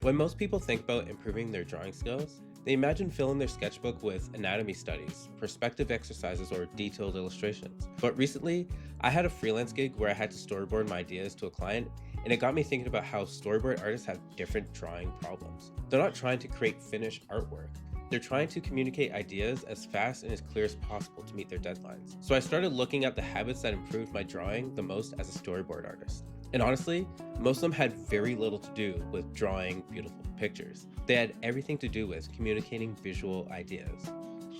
When most people think about improving their drawing skills, they imagine filling their sketchbook with anatomy studies, perspective exercises, or detailed illustrations. But recently, I had a freelance gig where I had to storyboard my ideas to a client, and it got me thinking about how storyboard artists have different drawing problems. They're not trying to create finished artwork. They're trying to communicate ideas as fast and as clear as possible to meet their deadlines. So I started looking at the habits that improved my drawing the most as a storyboard artist. And honestly, most of them had very little to do with drawing beautiful pictures. They had everything to do with communicating visual ideas.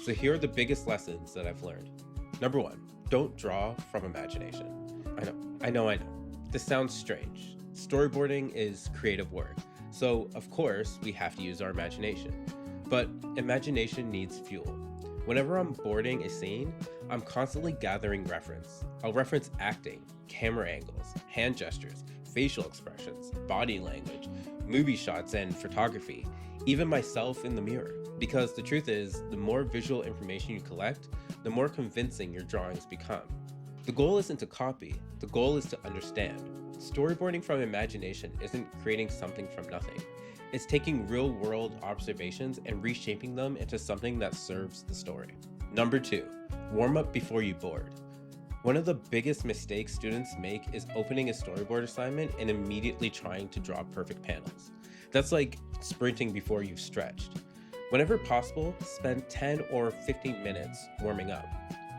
So here are the biggest lessons that I've learned. Number one, don't draw from imagination. I know. This sounds strange. Storyboarding is creative work. So, of course, we have to use our imagination. But imagination needs fuel. Whenever I'm boarding a scene, I'm constantly gathering reference. I'll reference acting, camera angles, hand gestures, facial expressions, body language, movie shots, and photography, even myself in the mirror. Because the truth is, the more visual information you collect, the more convincing your drawings become. The goal isn't to copy, the goal is to understand. Storyboarding from imagination isn't creating something from nothing. It's taking real world observations and reshaping them into something that serves the story. Number two, warm up before you board. One of the biggest mistakes students make is opening a storyboard assignment and immediately trying to draw perfect panels. That's like sprinting before you've stretched. Whenever possible, spend 10 or 15 minutes warming up.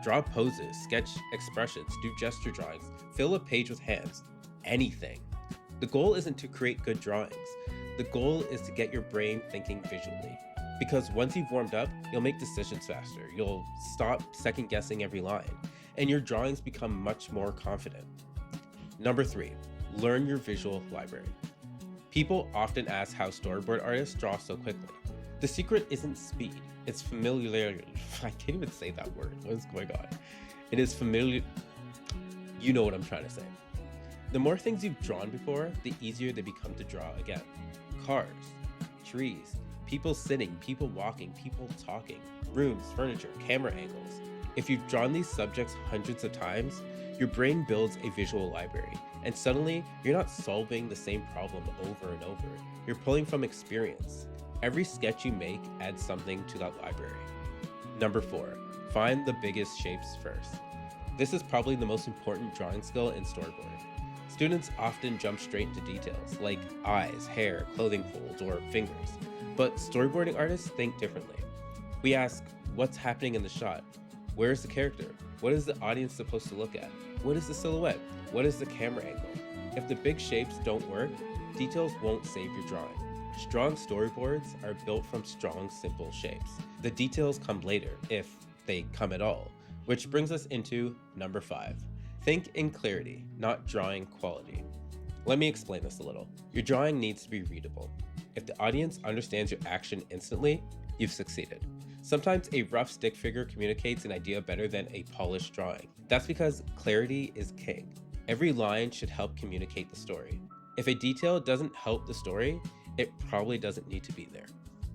Draw poses, sketch expressions, do gesture drawings, fill a page with hands, anything. The goal isn't to create good drawings. The goal is to get your brain thinking visually. Because once you've warmed up, you'll make decisions faster. You'll stop second guessing every line, and your drawings become much more confident. Number three, learn your visual library. People often ask how storyboard artists draw so quickly. The secret isn't speed, it's familiarity. I can't even say that word. What is going on? It is familiar. You know what I'm trying to say. The more things you've drawn before, the easier they become to draw again. Cars, trees, people sitting, people walking, people talking, rooms, furniture, camera angles. If you've drawn these subjects hundreds of times, your brain builds a visual library, and suddenly you're not solving the same problem over and over. You're pulling from experience. Every sketch you make adds something to that library. Number four, find the biggest shapes first. This is probably the most important drawing skill in storyboarding. Students often jump straight into details like eyes, hair, clothing folds, or fingers. But storyboarding artists think differently. We ask, what's happening in the shot? Where is the character? What is the audience supposed to look at? What is the silhouette? What is the camera angle? If the big shapes don't work, details won't save your drawing. Strong storyboards are built from strong, simple shapes. The details come later, if they come at all, which brings us into number five. Think in clarity, not drawing quality. Let me explain this a little. Your drawing needs to be readable. If the audience understands your action instantly, you've succeeded. Sometimes a rough stick figure communicates an idea better than a polished drawing. That's because clarity is king. Every line should help communicate the story. If a detail doesn't help the story, it probably doesn't need to be there.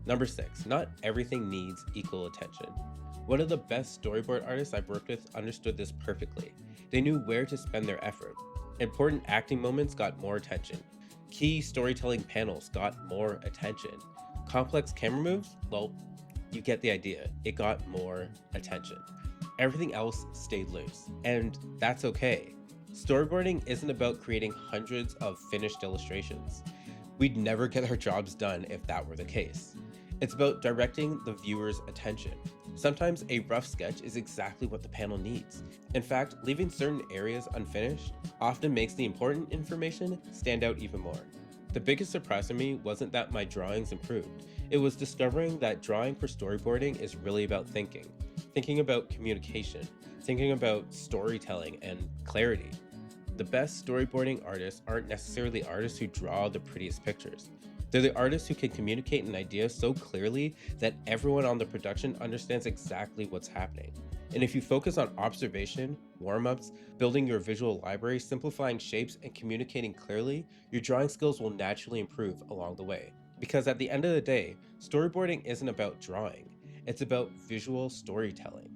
Number six, not everything needs equal attention. One of the best storyboard artists I've worked with understood this perfectly. They knew where to spend their effort. Important acting moments got more attention. Key storytelling panels got more attention. Complex camera moves, well, you get the idea. It got more attention. Everything else stayed loose, and that's okay. Storyboarding isn't about creating hundreds of finished illustrations. We'd never get our jobs done if that were the case. It's about directing the viewer's attention. Sometimes a rough sketch is exactly what the panel needs. In fact, leaving certain areas unfinished often makes the important information stand out even more. The biggest surprise to me wasn't that my drawings improved. It was discovering that drawing for storyboarding is really about thinking about communication, thinking about storytelling and clarity. The best storyboarding artists aren't necessarily artists who draw the prettiest pictures. They're the artists who can communicate an idea so clearly that everyone on the production understands exactly what's happening. And if you focus on observation, warm-ups, building your visual library, simplifying shapes, and communicating clearly, your drawing skills will naturally improve along the way. Because at the end of the day, storyboarding isn't about drawing, it's about visual storytelling.